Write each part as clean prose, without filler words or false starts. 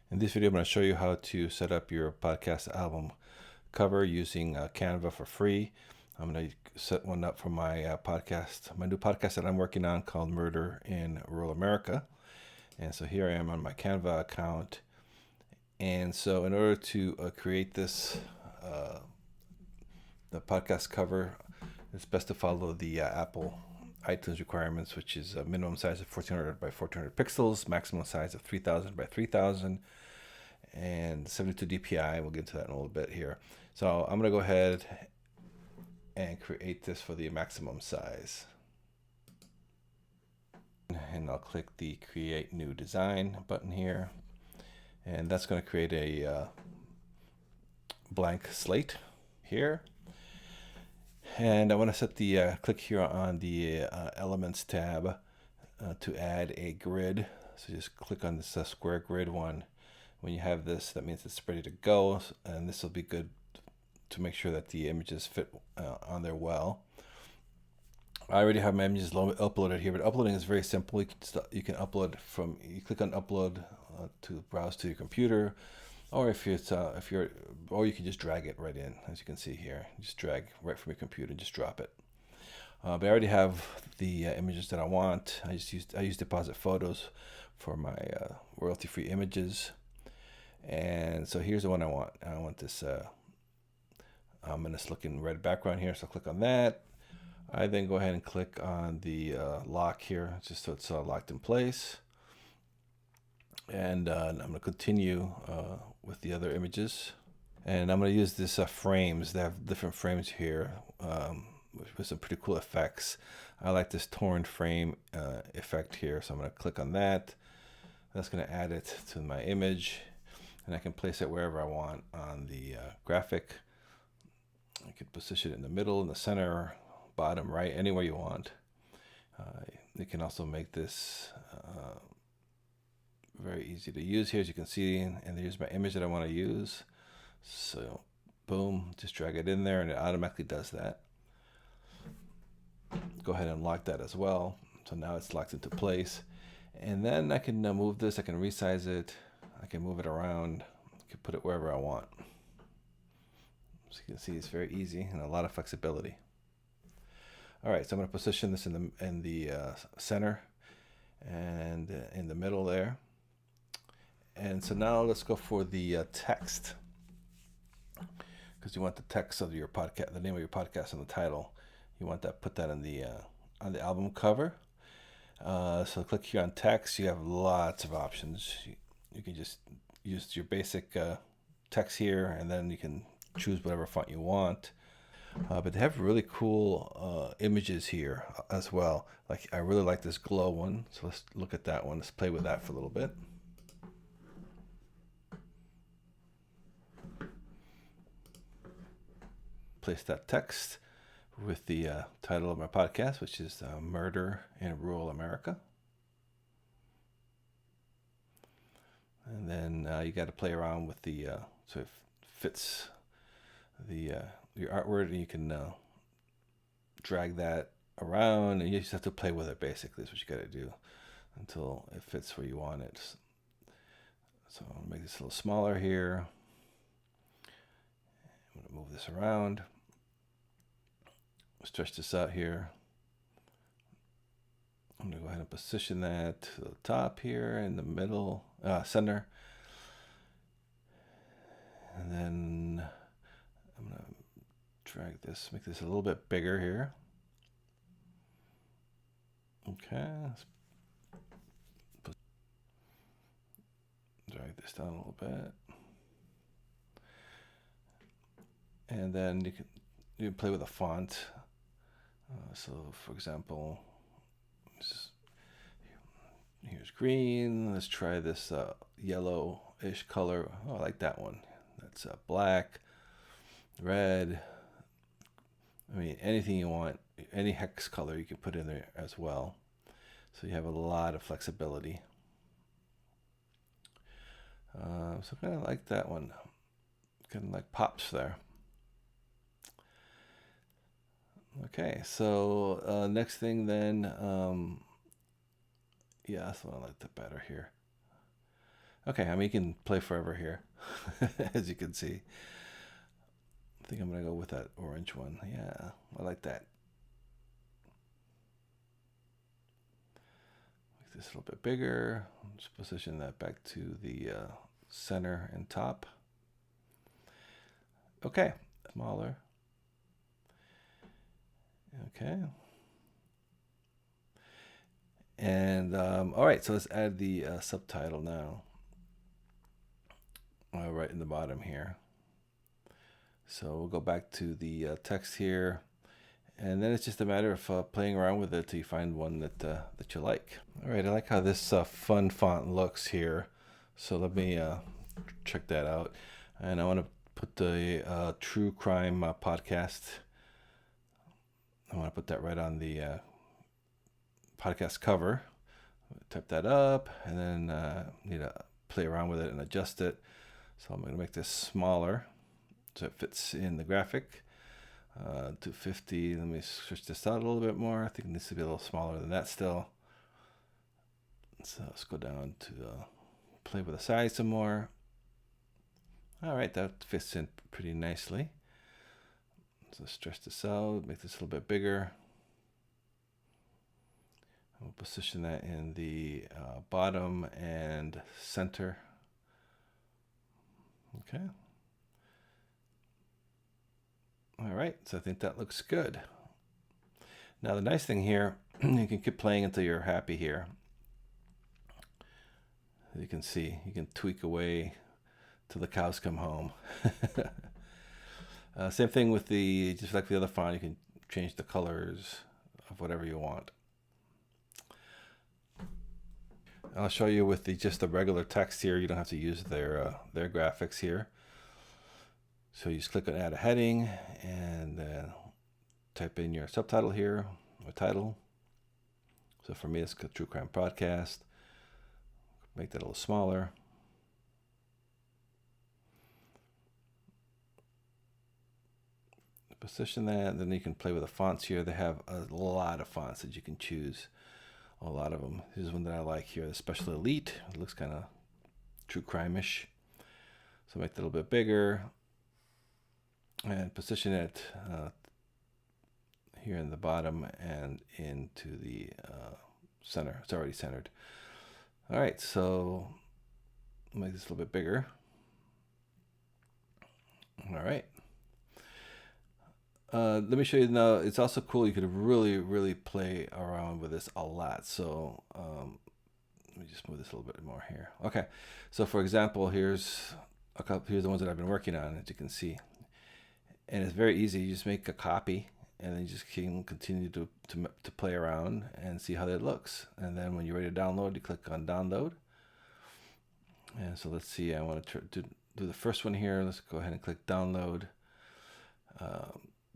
In this video, I'm going to show you how to set up your podcast album cover using Canva for free. I'm going to set one up for my my new podcast that I'm working on called Murder in Rural America. And so here I am on my Canva account. And so in order to create this, the podcast cover, it's best to follow the Apple iTunes requirements, which is a minimum size of 1400 by 1400 pixels, maximum size of 3000 by 3000, and 72 DPI. We'll get into that in a little bit here. So I'm going to go ahead and create this for the maximum size. And I'll click the Create New Design button here. And that's going to create a blank slate here. And I want to set the click here on the Elements tab to add a grid. So just click on this square grid one. When you have this, that means it's ready to go, and this will be good to make sure that the images fit on there well. I already have my images uploaded here, but uploading is very simple. You can upload from, you click on upload to browse to your computer, or or you can just drag it right in, as you can see here. Just drag right from your computer and just drop it. But I already have the images that I want. I use Deposit Photos for my royalty-free images. And so here's the one I want. I want this ominous looking red background here. So I'll click on that. I then go ahead and click on the lock here, just so it's locked in place. And I'm going to continue with the other images. And I'm going to use this frames. They have different frames here with some pretty cool effects. I like this torn frame effect here. So I'm going to click on that. That's going to add it to my image. And I can place it wherever I want on the graphic. I can position it in the middle, in the center, bottom, right, anywhere you want. You can also make this very easy to use here, as you can see, and here's my image that I want to use. So boom, just drag it in there and it automatically does that. Go ahead and lock that as well. So now it's locked into place. And then I can move this, I can resize it, I can move it around, I can put it wherever I want. So you can see it's very easy and a lot of flexibility. All right, so I'm going to position this in the center and in the middle there. And so now let's go for the text, because you want the text of your podcast, the name of your podcast, and the title. You want that, put that on the album cover. So click here on text. You have lots of options. You can just use your basic text here, and then you can choose whatever font you want. But they have really cool images here as well. Like, I really like this glow one. So let's look at that one. Let's play with that for a little bit. Place that text with the title of my podcast, which is Murder in Rural America. And then you got to play around with the so it fits the your artwork, and you can drag that around, and you just have to play with it. Basically, is what you got to do until it fits where you want it. So I'll make this a little smaller here. I'm going to move this around. Stretch this out here. I'm going to go ahead and position that to the top here, in the middle, center. And then I'm going to drag this, make this a little bit bigger here. Okay. Drag this down a little bit. And then you can play with the font. So for example, here's green. Let's try this yellowish color. Oh, I like that one. That's black, red. I mean, anything you want, any hex color you can put in there as well. So you have a lot of flexibility. So kind of like that one. Kind of like pops there. Okay, so next thing then, yeah, that's the one I like the better here. Okay, I mean, you can play forever here, as you can see. I think I'm gonna go with that orange one. Yeah, I like that. Make this a little bit bigger. Just position that back to the center and top. Okay, smaller. Okay. And all right, so let's add the subtitle now. Right in the bottom here. So we'll go back to the text here, and then it's just a matter of playing around with it till you find one that you like. All right, I like how this fun font looks here. So let me check that out. And I want to put the true crime podcast. I want to put that right on the podcast cover. Type that up, and then need to play around with it and adjust it. So I'm going to make this smaller so it fits in the graphic. 250. Let me switch this out a little bit more. I think it needs to be a little smaller than that still. So let's go down to play with the size some more. All right, that fits in pretty nicely. So stretch this out, make this a little bit bigger. We'll position that in the bottom and center. Okay. All right, so I think that looks good. Now the nice thing here, you can keep playing until you're happy here. As you can see, you can tweak away till the cows come home. Same thing with just like the other font, you can change the colors of whatever you want. I'll show you with just the regular text here. You don't have to use their graphics here. So you just click on add a heading and type in your subtitle here, or title. So for me, it's True Crime Podcast. Make that a little smaller. Position that, then you can play with the fonts here. They have a lot of fonts that you can choose. A lot of them. Here's one that I like here, especially Elite. It looks kind of true crime-ish. So make that a little bit bigger and position it here in the bottom and into the center. It's already centered. All right, so make this a little bit bigger. All right. Let me show you now. It's also cool. You could really play around with this a lot. So let me just move this a little bit more here. Okay. So for example, here's the ones that I've been working on, as you can see. And it's very easy. You just make a copy, and then you just can continue to play around and see how that looks. And then when you're ready to download, you click on download. And so let's see. I want to do the first one here. Let's go ahead and click download.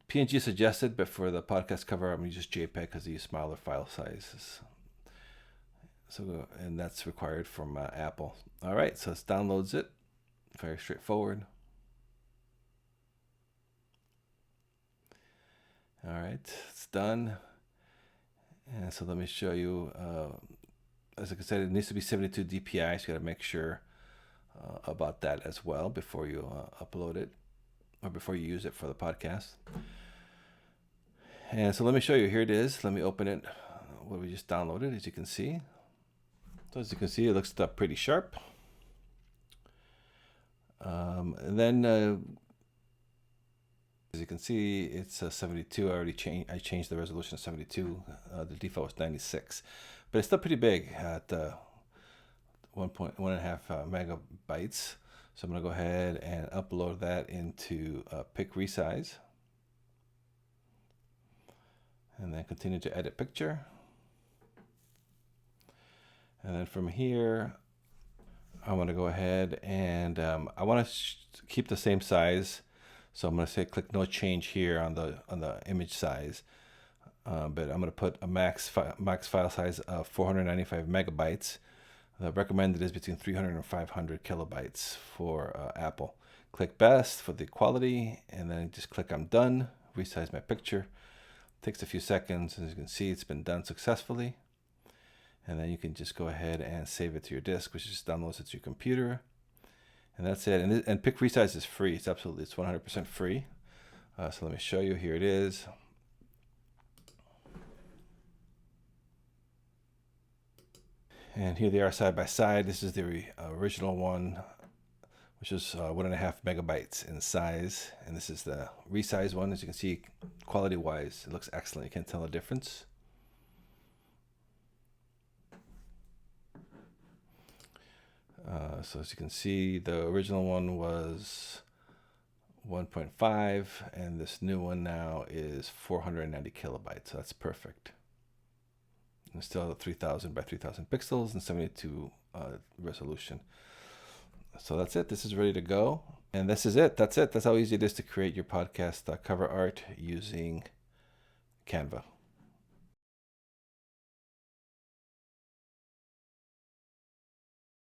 PNG suggested, but for the podcast cover, I'm going to use JPEG because they use smaller file sizes. So, and that's required from Apple. All right, so it downloads it. Very straightforward. All right, it's done. And so let me show you. As I said, it needs to be 72 DPI, so you got to make sure about that as well before you upload it, or before you use it for the podcast. And so let me show you. Here it is. Let me open it. What we just downloaded, as you can see. So as you can see, it looks pretty sharp. And then, as you can see, it's 72. I changed the resolution to 72. The default was 96, but it's still pretty big at 1.5 megabytes. So I'm going to go ahead and upload that into Picresize. And then continue to edit picture. And then from here, I want to go ahead and I want to keep the same size. So I'm going to say click no change here on the image size. But I'm going to put a max file size of 495 megabytes. The recommended is between 300 and 500 kilobytes for Apple. Click best for the quality, and then just click I'm done. Resize my picture. Takes a few seconds. As you can see, it's been done successfully. And then you can just go ahead and save it to your disk, which just downloads it to your computer. And that's it. And Picresize is free. It's 100% free. So let me show you. Here it is. And here they are side by side. This is the original one, which is 1.5 megabytes in size. And this is the resize one. As you can see, quality-wise, it looks excellent. You can't tell the difference. So as you can see, the original one was 1.5, and this new one now is 490 kilobytes. So that's perfect. And still 3000 by 3000 pixels and 72 resolution. So that's it. This is ready to go. And this is it. That's it. That's how easy it is to create your podcast cover art using Canva.